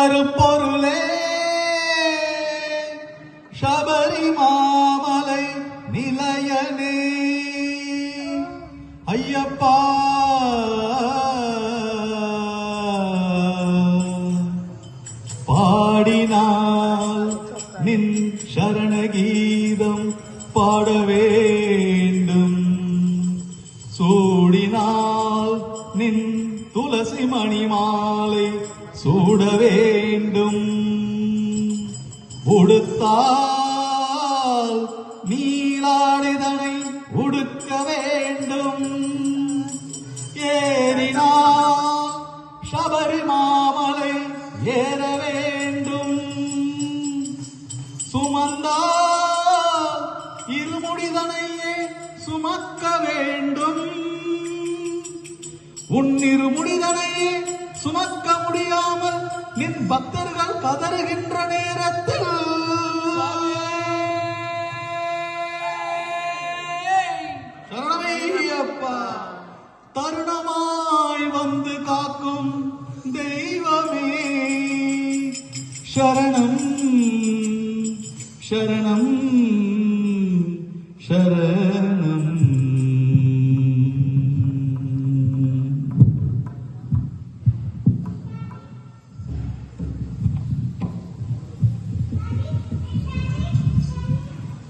கருப்பொருளே சபரிமாமலை நிலையனே ஐயப்பா பாடினால் நின் சரணகீதம் பாட வேண்டும், சூடினால் நின் துளசி மணி மாலை சூட வேண்டும், உடுத்தால் நீலாடிதனை உடுக்க வேண்டும், ஏறினால் சபரிமாமலை ஏற வேண்டும், சுமந்தால் இருமுடிதனையே சுமக்க வேண்டும், உன்னிருமுடிதனையே சுமக்க முடியாமல் நின் பக்தர்கள் கதறுகின்ற நேரத்தில் சரணமையப்பா தருணமாய் வந்து காக்கும் தெய்வமே சரணம் சரணம் சரணம்.